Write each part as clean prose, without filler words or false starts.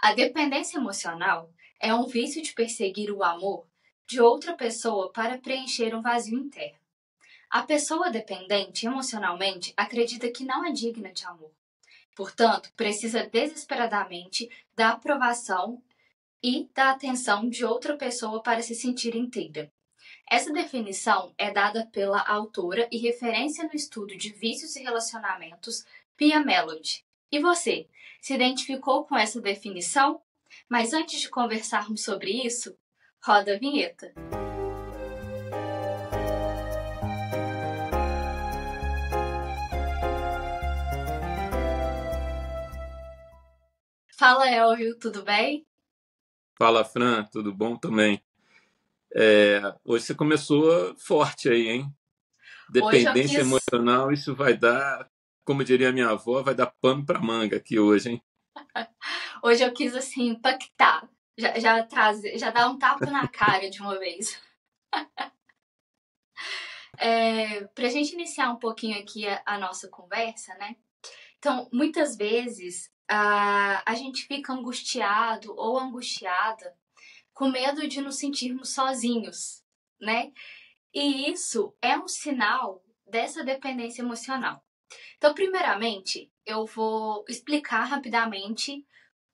A dependência emocional é um vício de perseguir o amor de outra pessoa para preencher um vazio interno. A pessoa dependente emocionalmente acredita que não é digna de amor. Portanto, precisa desesperadamente da aprovação e da atenção de outra pessoa para se sentir inteira. Essa definição é dada pela autora e referência no estudo de vícios e relacionamentos, Pia Mellody. E você, se identificou com essa definição? Mas antes de conversarmos sobre isso, roda a vinheta. Fala, Elvio, tudo bem? Fala, Fran, tudo bom também? Hoje você começou forte aí, hein? Hoje eu Dependência quis, emocional, isso vai dar, como diria minha avó, vai dar pano pra manga aqui hoje, hein? hoje eu quis assim impactar, já dar um tapa na cara de uma vez. Para a gente iniciar um pouquinho aqui a nossa conversa, né? Então, muitas vezes a gente fica angustiado ou angustiada com medo de nos sentirmos sozinhos, né? E isso é um sinal dessa dependência emocional. Então, primeiramente, eu vou explicar rapidamente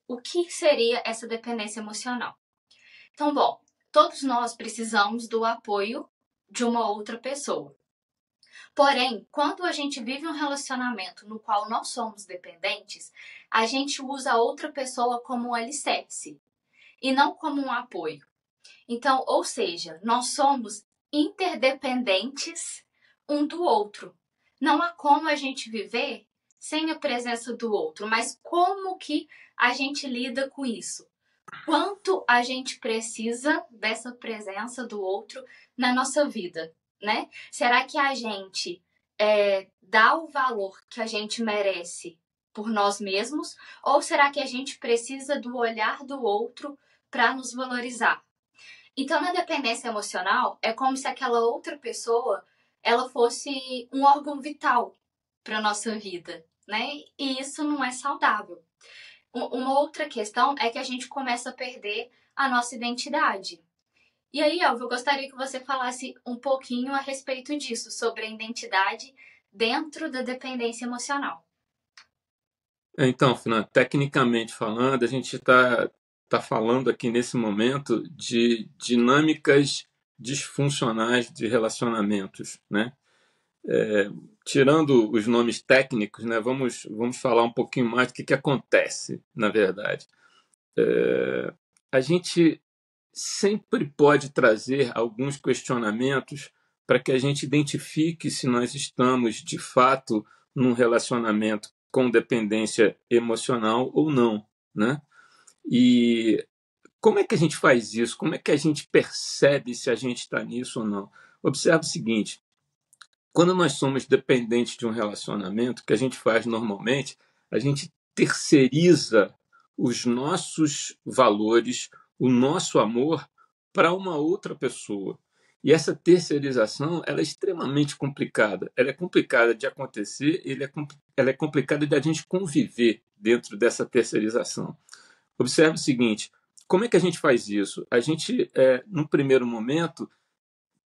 o que seria essa dependência emocional. Então, bom, todos nós precisamos do apoio de uma outra pessoa. Porém, quando a gente vive um relacionamento no qual nós somos dependentes, a gente usa a outra pessoa como um alicerce e não como um apoio. Então, ou seja, nós somos interdependentes um do outro. Não há como a gente viver sem a presença do outro, mas como que a gente lida com isso? Quanto a gente precisa dessa presença do outro na nossa vida, né? Será que a gente dá o valor que a gente merece por nós mesmos? Ou será que a gente precisa do olhar do outro para nos valorizar? Então, na dependência emocional, é como se aquela outra pessoa ela fosse um órgão vital para nossa vida, né? E isso não é saudável. Uma outra questão é que a gente começa a perder a nossa identidade. E aí, Elvio, eu gostaria que você falasse um pouquinho a respeito disso, sobre a identidade dentro da dependência emocional. Então, Fran, tecnicamente falando, a gente tá falando aqui nesse momento de dinâmicas disfuncionais de relacionamentos, né? Tirando os nomes técnicos, né, vamos falar um pouquinho mais do que acontece, na verdade. A gente sempre pode trazer alguns questionamentos para que a gente identifique se nós estamos, de fato, num relacionamento com dependência emocional ou não, né? E como é que a gente faz isso? Como é que a gente percebe se a gente está nisso ou não? Observe o seguinte: quando nós somos dependentes de um relacionamento, o que a gente faz normalmente, a gente terceiriza os nossos valores, o nosso amor para uma outra pessoa. E essa terceirização ela é extremamente complicada. Ela é complicada de acontecer, ela é complicada de a gente conviver dentro dessa terceirização. Observe o seguinte: como é que a gente faz isso? A gente, no primeiro momento,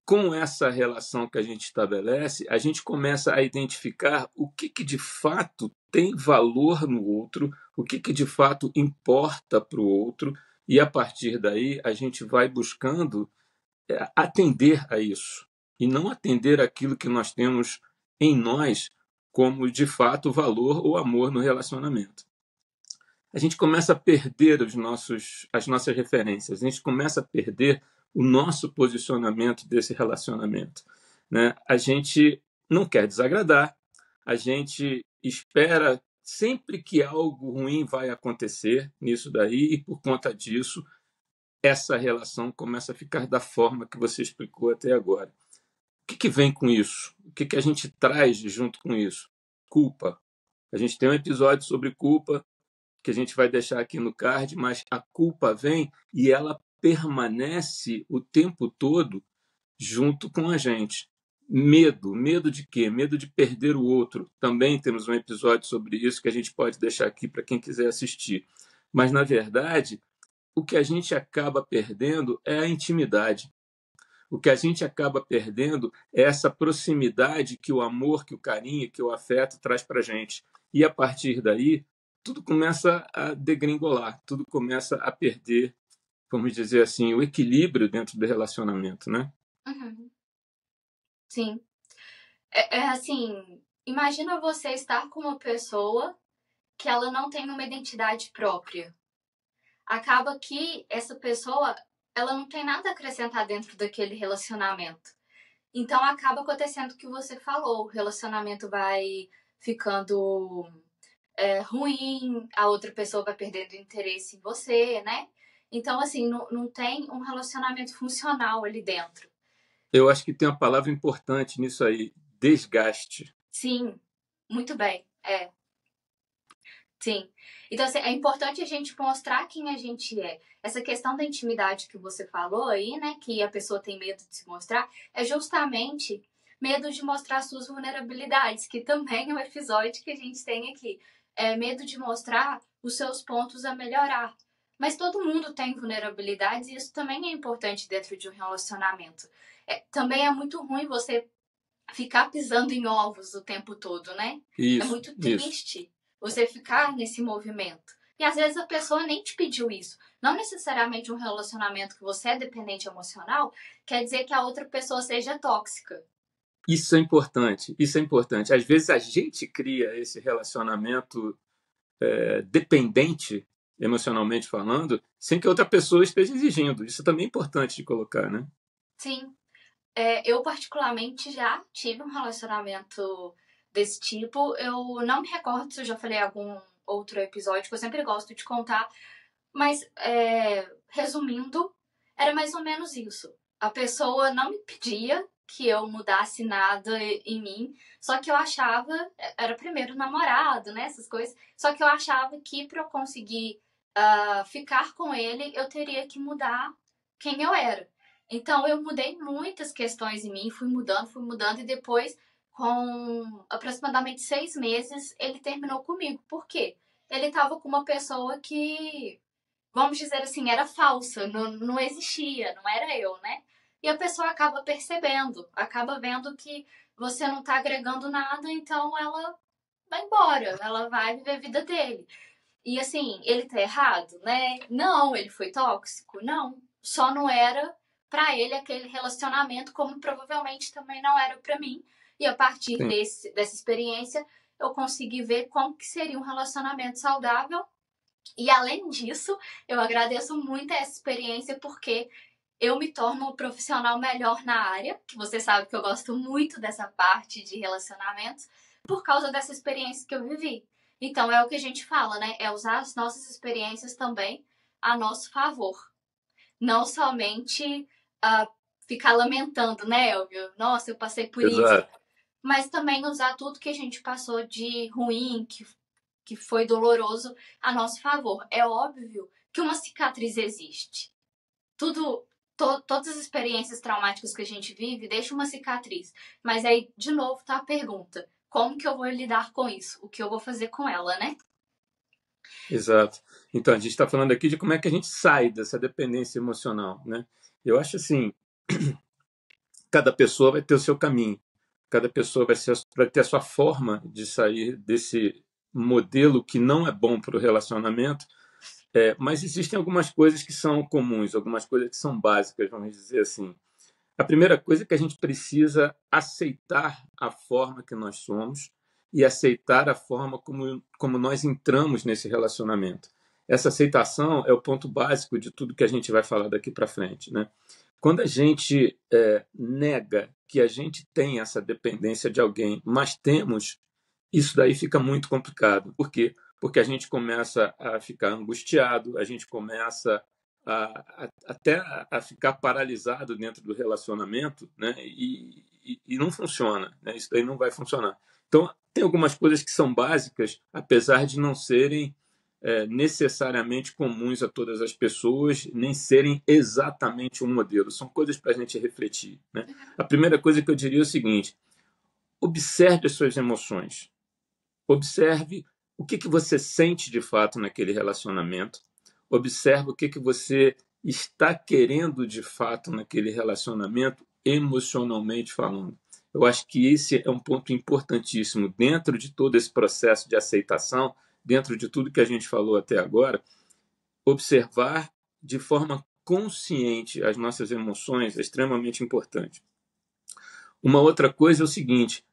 com essa relação que a gente estabelece, a gente começa a identificar o que de fato tem valor no outro, o que de fato importa para o outro, e a partir daí a gente vai buscando atender a isso, e não atender aquilo que nós temos em nós como de fato valor ou amor no relacionamento. A gente começa a perder as nossas referências, a gente começa a perder o nosso posicionamento desse relacionamento, né? A gente não quer desagradar, a gente espera sempre que algo ruim vai acontecer nisso daí, e por conta disso, essa relação começa a ficar da forma que você explicou até agora. O que vem com isso? O que a gente traz junto com isso? Culpa. A gente tem um episódio sobre culpa que a gente vai deixar aqui no card, mas a culpa vem e ela permanece o tempo todo junto com a gente. Medo. Medo de quê? Medo de perder o outro. Também temos um episódio sobre isso que a gente pode deixar aqui para quem quiser assistir. Mas, na verdade, o que a gente acaba perdendo é a intimidade. O que a gente acaba perdendo é essa proximidade que o amor, que o carinho, que o afeto traz para a gente. E, a partir daí, tudo começa a degringolar, tudo começa a perder, vamos dizer assim, o equilíbrio dentro do relacionamento, né? Uhum. Sim. É assim, imagina você estar com uma pessoa que ela não tem uma identidade própria. Acaba que essa pessoa, ela não tem nada a acrescentar dentro daquele relacionamento. Então acaba acontecendo o que você falou, o relacionamento vai ficando ruim, a outra pessoa vai perdendo interesse em você, né? Então, assim, não tem um relacionamento funcional ali dentro. Eu acho que tem uma palavra importante nisso aí: desgaste. Sim, muito bem. Sim. Então, assim, é importante a gente mostrar quem a gente é. Essa questão da intimidade que você falou aí, né, que a pessoa tem medo de se mostrar, é justamente medo de mostrar suas vulnerabilidades, que também é um episódio que a gente tem aqui. É medo de mostrar os seus pontos a melhorar. Mas todo mundo tem vulnerabilidades e isso também é importante dentro de um relacionamento. Também é muito ruim você ficar pisando em ovos o tempo todo, né? É Isso, muito isso. triste você ficar nesse movimento. E às vezes a pessoa nem te pediu isso. Não necessariamente um relacionamento que você é dependente emocional quer dizer que a outra pessoa seja tóxica. Isso é importante, isso é importante. Às vezes a gente cria esse relacionamento dependente, emocionalmente falando, sem que a outra pessoa esteja exigindo. Isso também é importante de colocar, né? Sim, eu particularmente já tive um relacionamento desse tipo. Eu não me recordo se eu já falei em algum outro episódio, que eu sempre gosto de contar, mas resumindo, era mais ou menos isso. A pessoa não me pedia que eu mudasse nada em mim, só que eu achava, era primeiro namorado, né, essas coisas, só que eu achava que para eu conseguir ficar com ele, eu teria que mudar quem eu era. Então eu mudei muitas questões em mim, fui mudando, e depois, com aproximadamente 6 meses, ele terminou comigo. Por quê? Ele estava com uma pessoa que, vamos dizer assim, era falsa, não existia, não era eu, né? E a pessoa acaba percebendo, acaba vendo que você não tá agregando nada, então ela vai embora, ela vai viver a vida dele. E assim, ele tá errado, né? Não, ele foi tóxico? Não. Só não era pra ele aquele relacionamento, como provavelmente também não era pra mim. E a partir Sim. dessa experiência, eu consegui ver como que seria um relacionamento saudável. E além disso, eu agradeço muito essa experiência porque eu me torno um profissional melhor na área, que você sabe que eu gosto muito dessa parte de relacionamentos, por causa dessa experiência que eu vivi. Então é o que a gente fala, né? É usar as nossas experiências também a nosso favor. Não somente ficar lamentando, né, Elvio? Nossa, eu passei por isso. Exato. Mas também usar tudo que a gente passou de ruim, que foi doloroso, a nosso favor. É óbvio que uma cicatriz existe. Tudo, todas as experiências traumáticas que a gente vive deixam uma cicatriz. Mas aí, de novo, tá a pergunta: como que eu vou lidar com isso? O que eu vou fazer com ela, né? Exato. Então, a gente está falando aqui de como é que a gente sai dessa dependência emocional, né? Eu acho assim, cada pessoa vai ter o seu caminho, cada pessoa vai ter a sua forma de sair desse modelo que não é bom para o relacionamento, mas existem algumas coisas que são comuns, algumas coisas que são básicas, vamos dizer assim. A primeira coisa é que a gente precisa aceitar a forma que nós somos e aceitar a forma como nós entramos nesse relacionamento. Essa aceitação é o ponto básico de tudo que a gente vai falar daqui para frente, né? Quando a gente nega que a gente tem essa dependência de alguém, mas temos, isso daí fica muito complicado. Por quê? Porque a gente começa a ficar angustiado, a gente começa até a ficar paralisado dentro do relacionamento, né? E não funciona, né? Isso daí não vai funcionar. Então, tem algumas coisas que são básicas, apesar de não serem necessariamente comuns a todas as pessoas, nem serem exatamente um modelo. São coisas para a gente refletir, né? A primeira coisa que eu diria é o seguinte: observe as suas emoções. Observe o que você sente de fato naquele relacionamento, observa o que você está querendo de fato naquele relacionamento, emocionalmente falando. Eu acho que esse é um ponto importantíssimo dentro de todo esse processo de aceitação, dentro de tudo que a gente falou até agora, observar de forma consciente as nossas emoções é extremamente importante. Uma outra coisa é o seguinte: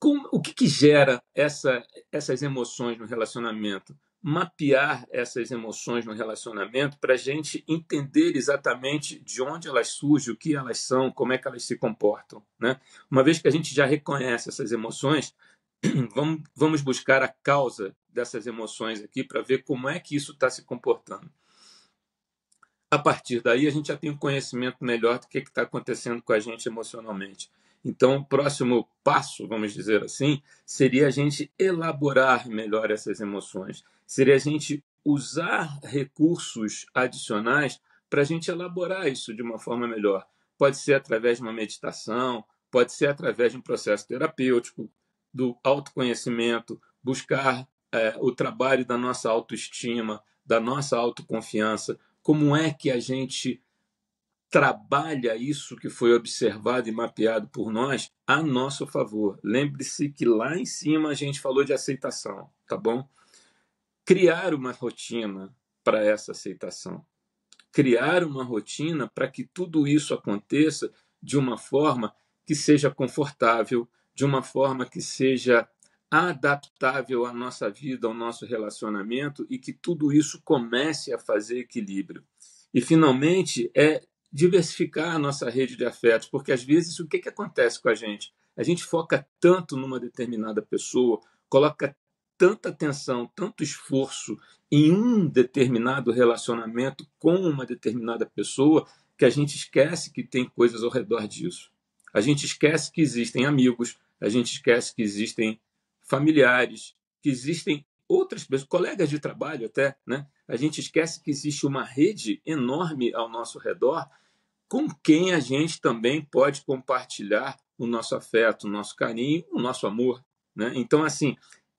o que gera essas emoções no relacionamento? Mapear essas emoções no relacionamento para a gente entender exatamente de onde elas surgem, o que elas são, como é que elas se comportam. Né? Uma vez que a gente já reconhece essas emoções, vamos buscar a causa dessas emoções aqui para ver como é que isso está se comportando. A partir daí, a gente já tem um conhecimento melhor do que está acontecendo com a gente emocionalmente. Então, o próximo passo, vamos dizer assim, seria a gente elaborar melhor essas emoções. Seria a gente usar recursos adicionais para a gente elaborar isso de uma forma melhor. Pode ser através de uma meditação, pode ser através de um processo terapêutico, do autoconhecimento, buscar o trabalho da nossa autoestima, da nossa autoconfiança. Como é que a gente trabalha isso que foi observado e mapeado por nós a nosso favor? Lembre-se que lá em cima a gente falou de aceitação, tá bom? Criar uma rotina para essa aceitação. Criar uma rotina para que tudo isso aconteça de uma forma que seja confortável, de uma forma que seja adaptável à nossa vida, ao nosso relacionamento e que tudo isso comece a fazer equilíbrio. E, finalmente, é diversificar a nossa rede de afetos, porque às vezes o que acontece com a gente? A gente foca tanto numa determinada pessoa, coloca tanta atenção, tanto esforço em um determinado relacionamento com uma determinada pessoa, que a gente esquece que tem coisas ao redor disso. A gente esquece que existem amigos, a gente esquece que existem familiares, que existem outras pessoas, colegas de trabalho até, né? A gente esquece que existe uma rede enorme ao nosso redor com quem a gente também pode compartilhar o nosso afeto, o nosso carinho, o nosso amor, né? Então, assim,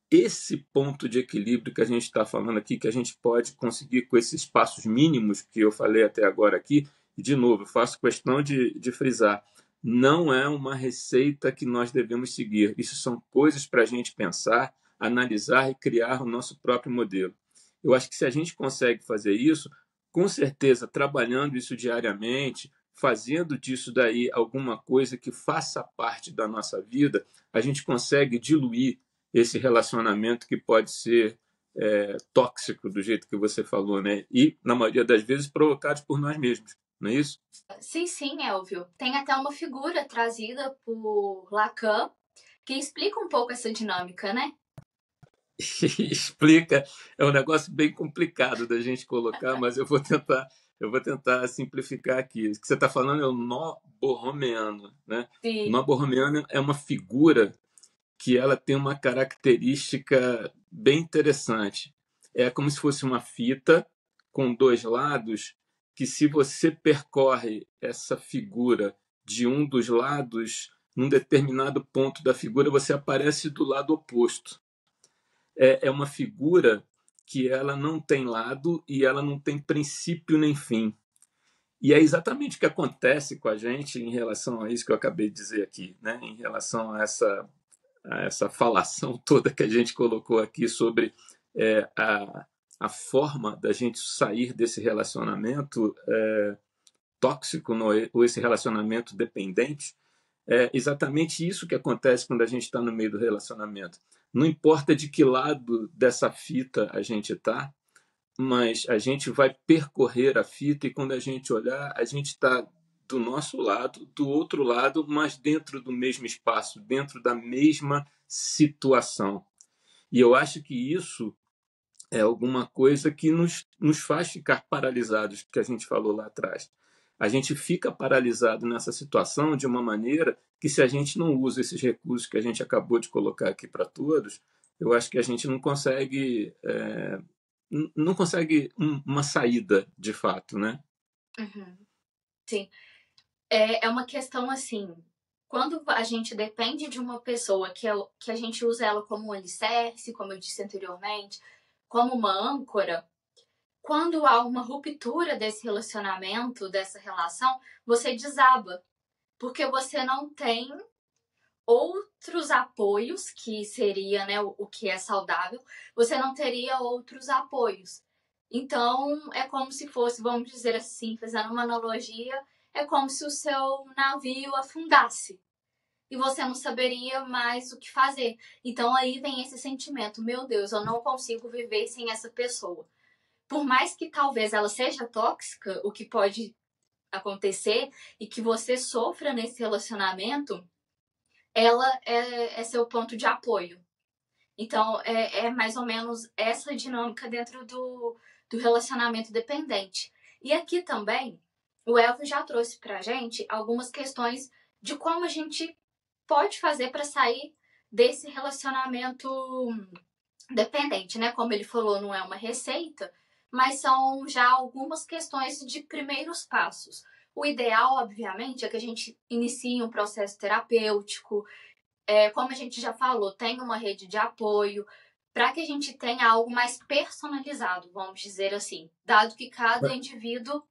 esse ponto de equilíbrio que a gente está falando aqui, que a gente pode conseguir com esses passos mínimos que eu falei até agora aqui, e de novo, eu faço questão de frisar, não é uma receita que nós devemos seguir. Isso são coisas para a gente pensar, analisar e criar o nosso próprio modelo. Eu acho que se a gente consegue fazer isso, com certeza, trabalhando isso diariamente, fazendo disso daí alguma coisa que faça parte da nossa vida, a gente consegue diluir esse relacionamento que pode ser tóxico, do jeito que você falou, né? E, na maioria das vezes, provocados por nós mesmos, não é isso? Sim, sim, Elvio. Tem até uma figura trazida por Lacan que explica um pouco essa dinâmica, né? Explica, é um negócio bem complicado da gente colocar, mas eu vou tentar simplificar aqui. O que você está falando é o nó borromeano, né? O Sim. nó borromeano é uma figura que ela tem uma característica bem interessante. É como se fosse uma fita com dois lados, que se você percorre essa figura de um dos lados, num determinado ponto da figura, você aparece do lado oposto. É uma figura que ela não tem lado e ela não tem princípio nem fim. E é exatamente o que acontece com a gente em relação a isso que eu acabei de dizer aqui, né? Em relação a essa falação toda que a gente colocou aqui sobre a forma da gente sair desse relacionamento tóxico, ou esse relacionamento dependente. É exatamente isso que acontece quando a gente está no meio do relacionamento. Não importa de que lado dessa fita a gente está, mas a gente vai percorrer a fita e quando a gente olhar, a gente está do nosso lado, do outro lado, mas dentro do mesmo espaço, dentro da mesma situação. E eu acho que isso é alguma coisa que nos faz ficar paralisados, que a gente falou lá atrás. A gente fica paralisado nessa situação de uma maneira que, se a gente não usa esses recursos que a gente acabou de colocar aqui para todos, eu acho que a gente não consegue uma saída de fato, né? Uhum. Sim. É uma questão assim. quando a gente depende de uma pessoa que a gente usa ela como um alicerce, como eu disse anteriormente, como uma âncora, quando há uma ruptura desse relacionamento, dessa relação, você desaba. Porque você não tem outros apoios, que seria, né, o que é saudável, você não teria outros apoios. Então, é como se fosse, vamos dizer assim, fazendo uma analogia, é como se o seu navio afundasse e você não saberia mais o que fazer. Então, aí vem esse sentimento: meu Deus, eu não consigo viver sem essa pessoa. Por mais que talvez ela seja tóxica, o que pode acontecer e que você sofra nesse relacionamento, ela é seu ponto de apoio. Então, é mais ou menos essa dinâmica dentro do relacionamento dependente. E aqui também, o Elvio já trouxe pra gente algumas questões de como a gente pode fazer para sair desse relacionamento dependente, né? Como ele falou, não é uma receita, mas são já algumas questões de primeiros passos. O ideal, obviamente, é que a gente inicie um processo terapêutico, como a gente já falou, tenha uma rede de apoio, para que a gente tenha algo mais personalizado, vamos dizer assim, dado que cada indivíduo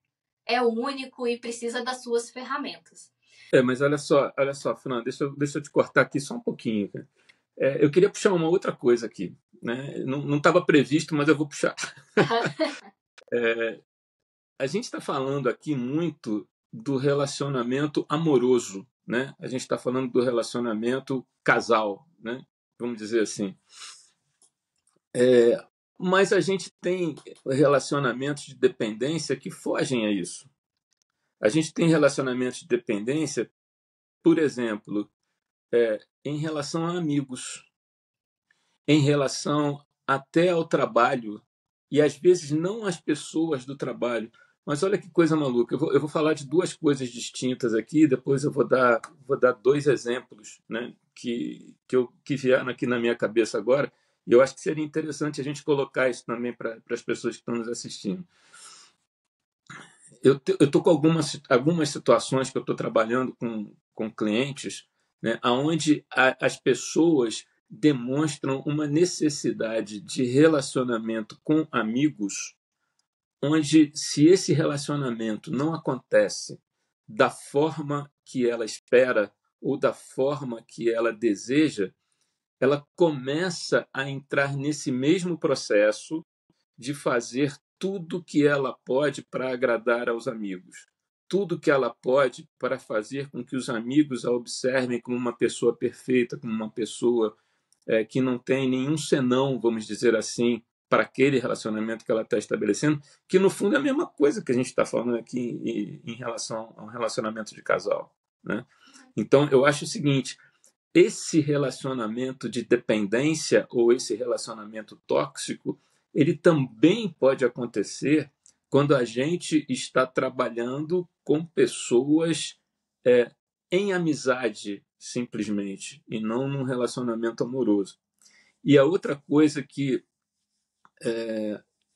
é único e precisa das suas ferramentas. Mas olha só, Fernando, deixa eu te cortar aqui só um pouquinho, cara. Eu queria puxar uma outra coisa aqui, né? Não estava previsto, mas eu vou puxar. A gente está falando aqui muito do relacionamento amoroso, né? A gente está falando do relacionamento casal, né? Vamos dizer assim. Mas a gente tem relacionamentos de dependência que fogem a isso. A gente tem relacionamentos de dependência, por exemplo, em relação a amigos, em relação até ao trabalho, e às vezes não às pessoas do trabalho. Mas olha que coisa maluca. Eu vou falar de duas coisas distintas aqui, depois eu vou dar dois exemplos, né, que vieram aqui na minha cabeça agora, e eu acho que seria interessante a gente colocar isso também para as pessoas que estão nos assistindo. Eu estou com algumas situações que eu estou trabalhando com clientes, né, onde as pessoas demonstram uma necessidade de relacionamento com amigos, onde, se esse relacionamento não acontece da forma que ela espera ou da forma que ela deseja, ela começa a entrar nesse mesmo processo de fazer tudo que ela pode para agradar aos amigos, tudo que ela pode para fazer com que os amigos a observem como uma pessoa perfeita, como uma pessoa que não tem nenhum senão, vamos dizer assim, para aquele relacionamento que ela está estabelecendo, que no fundo é a mesma coisa que a gente está falando aqui em relação a um relacionamento de casal, né? Então, eu acho o seguinte: esse relacionamento de dependência ou esse relacionamento tóxico, ele também pode acontecer quando a gente está trabalhando com pessoas é, em amizade, simplesmente, e não num relacionamento amoroso. E a outra coisa que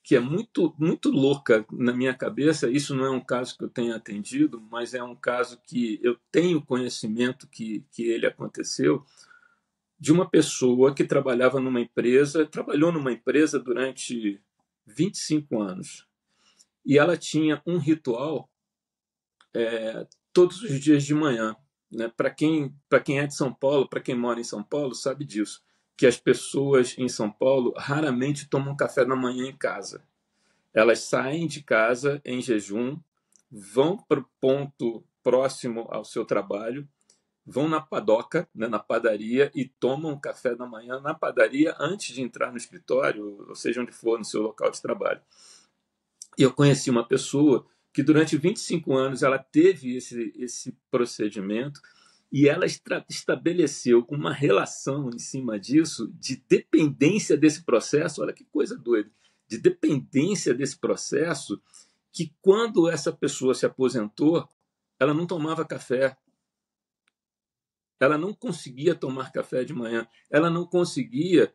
é muito louca na minha cabeça, isso não é um caso que eu tenha atendido, mas é um caso que eu tenho conhecimento que ele aconteceu, de uma pessoa que trabalhou numa empresa durante 25 anos. E ela tinha um ritual todos os dias de manhã. Né? Para quem é de São Paulo, para quem mora em São Paulo, sabe disso, que as pessoas em São Paulo raramente tomam café da manhã em casa. Elas saem de casa em jejum, vão para o ponto próximo ao seu trabalho, vão na padoca, né, na padaria, e tomam café da manhã na padaria antes de entrar no escritório, ou seja, onde for, no seu local de trabalho. E eu conheci uma pessoa que durante 25 anos ela teve esse procedimento, e ela estabeleceu uma relação em cima disso, de dependência desse processo. Olha que coisa doida, de dependência desse processo, que quando essa pessoa se aposentou, ela não tomava café, ela não conseguia tomar café de manhã, ela não conseguia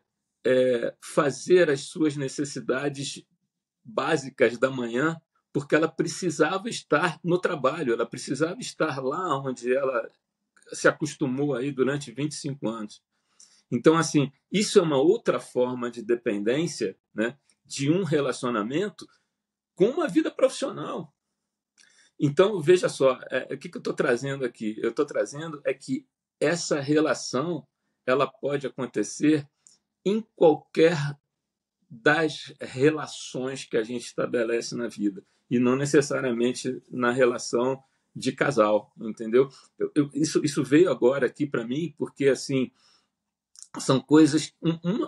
fazer as suas necessidades básicas da manhã, porque ela precisava estar no trabalho, ela precisava estar lá onde ela se acostumou aí durante 25 anos. Então, assim, isso é uma outra forma de dependência, né, de um relacionamento com uma vida profissional. Então, veja só, o que eu estou trazendo aqui? Eu estou trazendo é que essa relação ela pode acontecer em qualquer das relações que a gente estabelece na vida e não necessariamente na relação de casal, entendeu? Isso veio agora aqui para mim porque assim são coisas.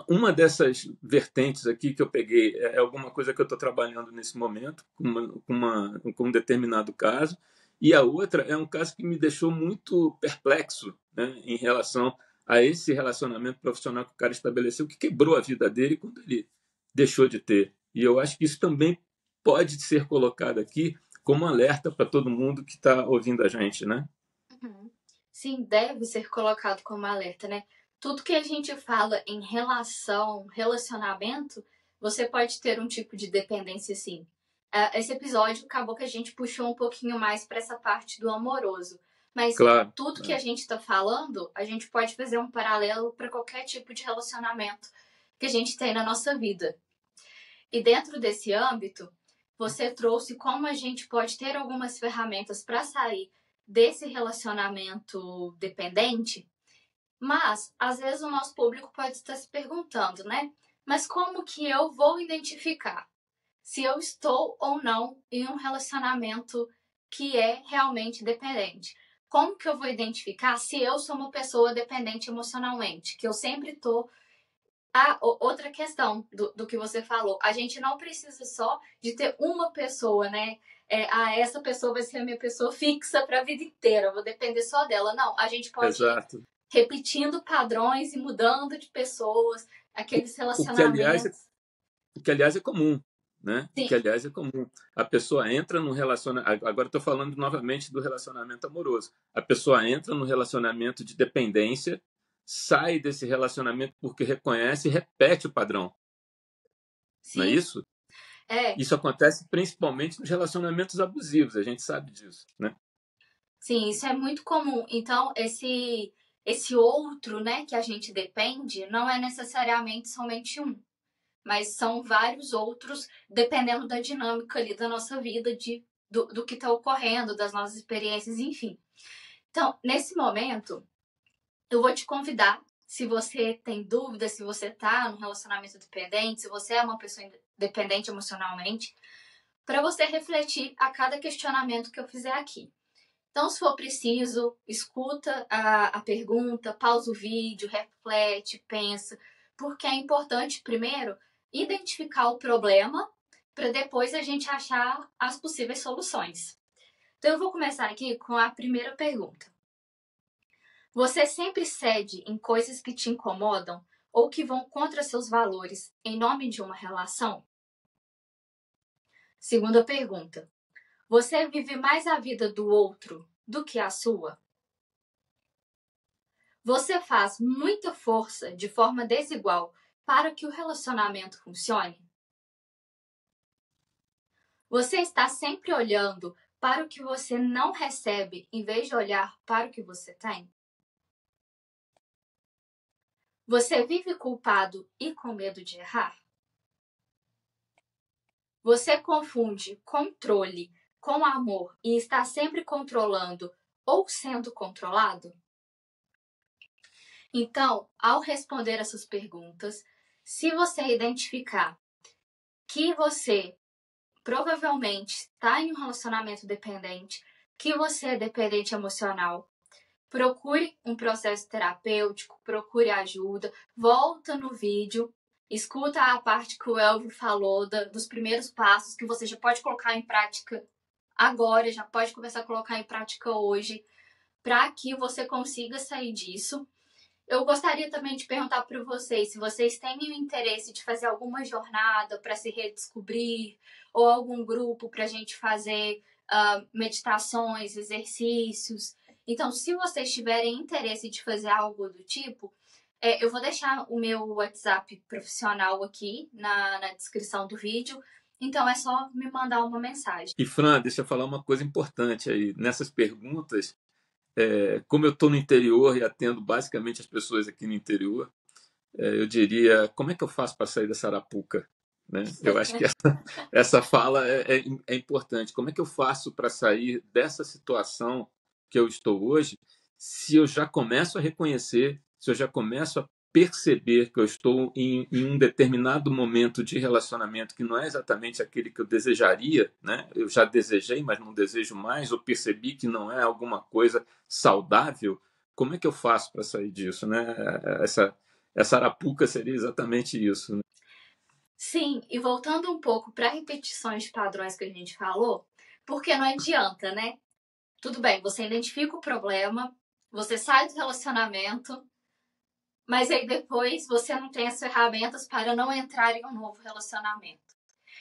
Uma dessas vertentes aqui que eu peguei é alguma coisa que eu estou trabalhando nesse momento, com um determinado caso, e a outra é um caso que me deixou muito perplexo, né, em relação a esse relacionamento profissional que o cara estabeleceu, que quebrou a vida dele quando ele deixou de ter. E eu acho que isso também pode ser colocado aqui como alerta para todo mundo que está ouvindo a gente, né? Uhum. Sim, deve ser colocado como alerta, né? Tudo que a gente fala em relacionamento, você pode ter um tipo de dependência, sim. Esse episódio acabou que a gente puxou um pouquinho mais para essa parte do amoroso. Mas Claro. tudo que a gente está falando, a gente pode fazer um paralelo para qualquer tipo de relacionamento que a gente tem na nossa vida. E dentro desse âmbito, você trouxe como a gente pode ter algumas ferramentas para sair desse relacionamento dependente, mas às vezes o nosso público pode estar se perguntando, né? Mas como que eu vou identificar se eu estou ou não em um relacionamento que é realmente dependente? Como que eu vou identificar se eu sou uma pessoa dependente emocionalmente? Que eu sempre estou. Outra questão do que você falou, a gente não precisa só de ter uma pessoa, né? Essa pessoa vai ser a minha pessoa fixa para a vida inteira, eu vou depender só dela. Não, a gente pode ir Exato. repetindo padrões e mudando de pessoas, aqueles O que, aliás, relacionamentos. o que, aliás, é comum, né? O que, Sim, aliás, é comum. A pessoa entra num relacionamento. Agora estou falando novamente do relacionamento amoroso. A pessoa entra num relacionamento de dependência, sai desse relacionamento porque reconhece e repete o padrão. Não é sim, isso? é. Isso acontece principalmente nos relacionamentos abusivos, a gente sabe disso, né? Sim, isso é muito comum. Então, esse outro, né, que a gente depende, não é necessariamente somente um, mas são vários outros, dependendo da dinâmica ali da nossa vida, do que está ocorrendo, das nossas experiências, enfim. Então, nesse momento, eu vou te convidar, se você tem dúvida, se você está num relacionamento dependente, se você é uma pessoa dependente emocionalmente, para você refletir a cada questionamento que eu fizer aqui. Então, se for preciso, escuta a pergunta, pausa o vídeo, reflete, pensa, porque é importante, primeiro, identificar o problema para depois a gente achar as possíveis soluções. Então, eu vou começar aqui com a primeira pergunta. Você sempre cede em coisas que te incomodam ou que vão contra seus valores em nome de uma relação? Segunda pergunta. Você vive mais a vida do outro do que a sua? Você faz muita força de forma desigual para que o relacionamento funcione? Você está sempre olhando para o que você não recebe em vez de olhar para o que você tem? Você vive culpado e com medo de errar? Você confunde controle com amor e está sempre controlando ou sendo controlado? Então, ao responder essas perguntas, se você identificar que você provavelmente está em um relacionamento dependente, que você é dependente emocional, procure um processo terapêutico, procure ajuda, volta no vídeo, escuta a parte que o Elvio falou dos primeiros passos que você já pode colocar em prática agora, já pode começar a colocar em prática hoje, para que você consiga sair disso. Eu gostaria também de perguntar para vocês se vocês têm o interesse de fazer alguma jornada para se redescobrir ou algum grupo para a gente fazer meditações, exercícios. Então, se vocês tiverem interesse de fazer algo do tipo, eu vou deixar o meu WhatsApp profissional aqui na descrição do vídeo. Então, é só me mandar uma mensagem. E, Fran, deixa eu falar uma coisa importante aí. Nessas perguntas, Como eu estou no interior e atendo basicamente as pessoas aqui no interior, eu diria, como é que eu faço para sair dessa arapuca? Né? Eu acho que essa fala é importante. Como é que eu faço para sair dessa situação que eu estou hoje, se eu já começo a reconhecer, se eu já começo a perceber que eu estou em um determinado momento de relacionamento que não é exatamente aquele que eu desejaria, né? Eu já desejei, mas não desejo mais, ou percebi que não é alguma coisa saudável, como é que eu faço para sair disso, né? Essa arapuca seria exatamente isso, né? Sim, e voltando um pouco para repetições de padrões que a gente falou, porque não adianta, né? Tudo bem, você identifica o problema, você sai do relacionamento, mas aí depois você não tem as ferramentas para não entrar em um novo relacionamento.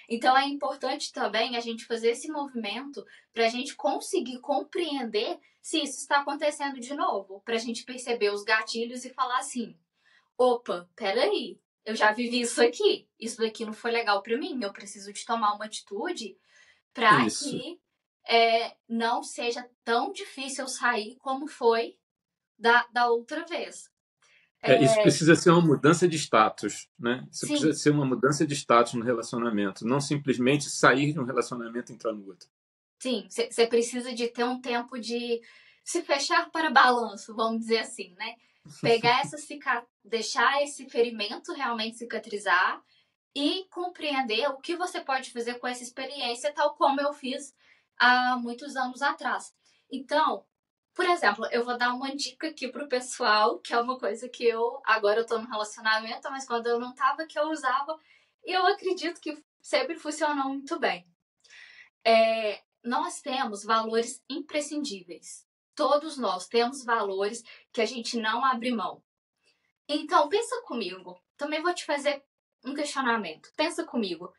Então é importante também a gente fazer esse movimento para a gente conseguir compreender se isso está acontecendo de novo, para a gente perceber os gatilhos e falar assim: opa, peraí, eu já vivi isso aqui, isso daqui não foi legal para mim, eu preciso de tomar uma atitude para Isso. que não seja tão difícil sair como foi da outra vez. Isso precisa ser uma mudança de status, né? Isso precisa Sim, ser uma mudança de status no relacionamento, não simplesmente sair de um relacionamento e entrar no outro. sim, você precisa de ter um tempo de se fechar para balanço, vamos dizer assim, né? Pegar deixar esse ferimento realmente cicatrizar e compreender o que você pode fazer com essa experiência, tal como eu fiz há muitos anos atrás. Então, por exemplo, eu vou dar uma dica aqui pro pessoal, que é uma coisa que agora eu tô no relacionamento, mas quando eu não tava, que eu usava, e eu acredito que sempre funcionou muito bem. Nós temos valores imprescindíveis. Todos nós temos valores que a gente não abre mão. Então, pensa comigo. Também vou te fazer um questionamento. Pensa comigo.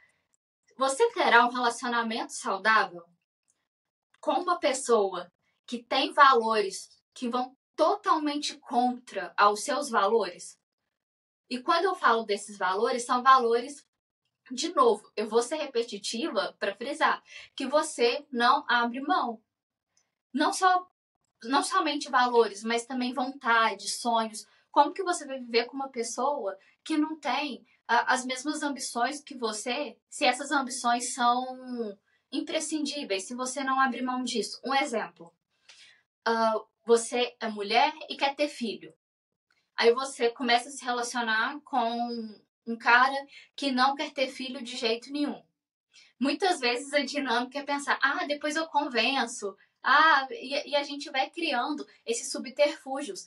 Você terá um relacionamento saudável com uma pessoa que tem valores que vão totalmente contra aos seus valores? E quando eu falo desses valores, são valores, de novo, eu vou ser repetitiva para frisar, que você não abre mão. Não só não somente valores, mas também vontade, sonhos. Como que você vai viver com uma pessoa que não tem as mesmas ambições que você, se essas ambições são imprescindíveis, se você não abrir mão disso? Um exemplo. Você é mulher e quer ter filho. Aí você começa a se relacionar com um cara que não quer ter filho de jeito nenhum. Muitas vezes a dinâmica é pensar, depois eu convenço, e a gente vai criando esses subterfúgios.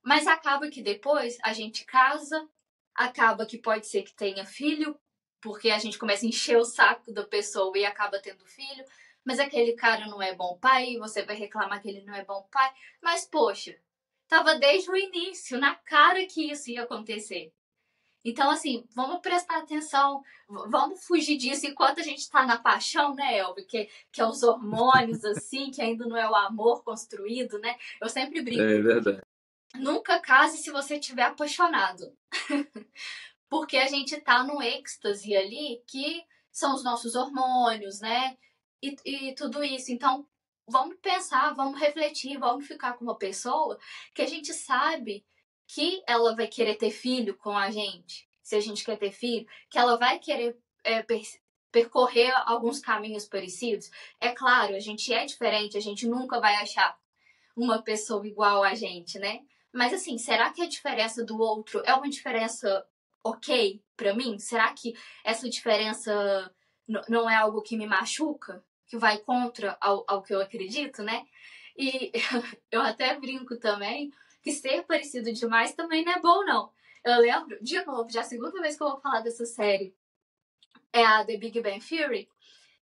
Mas acaba que depois a gente casa, acaba que pode ser que tenha filho, porque a gente começa a encher o saco da pessoa e acaba tendo filho, mas aquele cara não é bom pai, você vai reclamar que ele não é bom pai, mas poxa, tava desde o início, na cara que isso ia acontecer. Então, assim, vamos prestar atenção, vamos fugir disso enquanto a gente tá na paixão, né, Elvio? Que é os hormônios, assim, que ainda não é o amor construído, né? Eu sempre É brinco. verdade. Nunca case se você estiver apaixonado. Porque a gente tá num êxtase ali que são os nossos hormônios, né? E tudo isso. Então, vamos pensar, vamos refletir, vamos ficar com uma pessoa que a gente sabe que ela vai querer ter filho com a gente, se a gente quer ter filho, que ela vai querer percorrer alguns caminhos parecidos. É claro, a gente é diferente, a gente nunca vai achar uma pessoa igual a gente, né? Mas assim, será que a diferença do outro é uma diferença ok pra mim? Será que essa diferença não é algo que me machuca? Que vai contra ao que eu acredito, né? E eu até brinco também que ser parecido demais também não é bom, não. Eu lembro, de novo, já é a segunda vez que eu vou falar dessa série, é a The Big Bang Theory,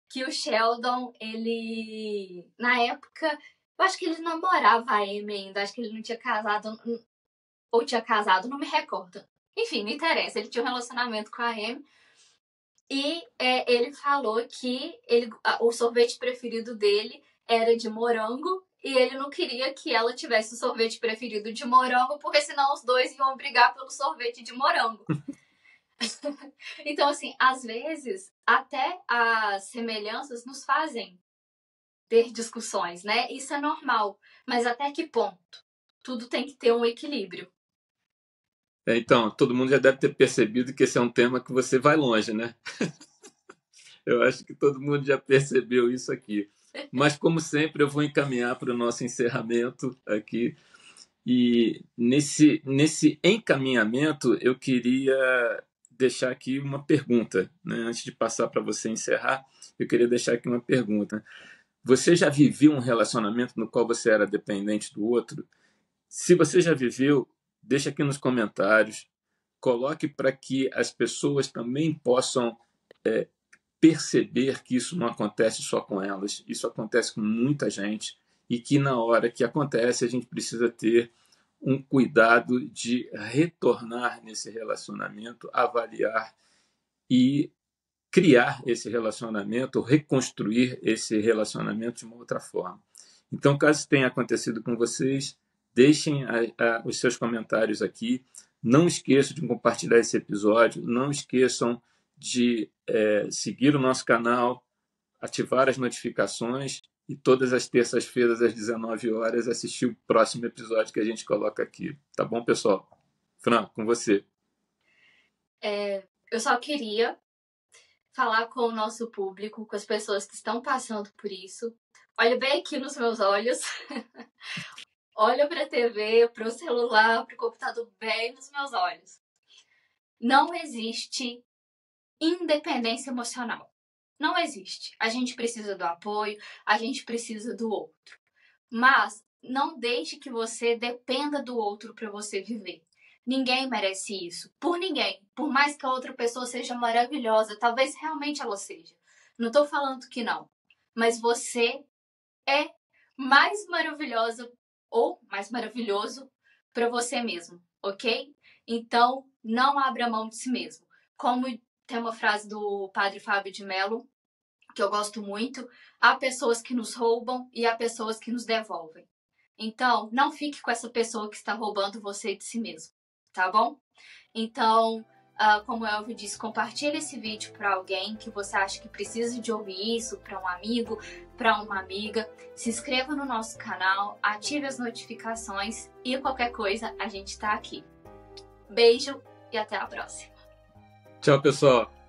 que o Sheldon, ele, na época, eu acho que ele namorava a Amy ainda, acho que ele não tinha casado, ou tinha casado, não me recordo. Enfim, não interessa, ele tinha um relacionamento com a Amy, e ele falou que o sorvete preferido dele era de morango, e ele não queria que ela tivesse o sorvete preferido de morango, porque senão os dois iam brigar pelo sorvete de morango. Então, assim, às vezes, até as semelhanças nos fazem ter discussões, né? Isso é normal, mas até que ponto? Tudo tem que ter um equilíbrio. Então, todo mundo já deve ter percebido que esse é um tema que você vai longe, né? Eu acho que todo mundo já percebeu isso aqui. Mas, como sempre, eu vou encaminhar para o nosso encerramento aqui. E nesse encaminhamento, eu queria deixar aqui uma pergunta, né? Antes de passar para você encerrar, eu queria deixar aqui uma pergunta. Você já viveu um relacionamento no qual você era dependente do outro? Se você já viveu, deixa aqui nos comentários, coloque para que as pessoas também possam perceber que isso não acontece só com elas, isso acontece com muita gente e que na hora que acontece a gente precisa ter um cuidado de retornar nesse relacionamento, avaliar e criar esse relacionamento, reconstruir esse relacionamento de uma outra forma. Então, caso tenha acontecido com vocês, deixem os seus comentários aqui. Não esqueçam de compartilhar esse episódio. Não esqueçam de seguir o nosso canal, ativar as notificações e todas as terças-feiras, às 19 horas, assistir o próximo episódio que a gente coloca aqui. Tá bom, pessoal? Fran, com você. Eu só queria falar com o nosso público, com as pessoas que estão passando por isso. Olha bem aqui nos meus olhos. Olha para a TV, para o celular, para o computador, bem nos meus olhos. Não existe independência emocional. Não existe. A gente precisa do apoio, a gente precisa do outro. Mas não deixe que você dependa do outro para você viver. Ninguém merece isso. Por ninguém. Por mais que a outra pessoa seja maravilhosa, talvez realmente ela seja. Não estou falando que não. Mas você é mais maravilhosa ou mais maravilhoso para você mesmo, ok? Então, não abra mão de si mesmo. Como tem uma frase do Padre Fábio de Mello, que eu gosto muito, há pessoas que nos roubam e há pessoas que nos devolvem. Então, não fique com essa pessoa que está roubando você de si mesmo, tá bom? Então, como o Elvio disse, compartilhe esse vídeo para alguém que você acha que precisa de ouvir isso, para um amigo, para uma amiga. Se inscreva no nosso canal, ative as notificações e qualquer coisa, a gente está aqui. Beijo e até a próxima. Tchau, pessoal.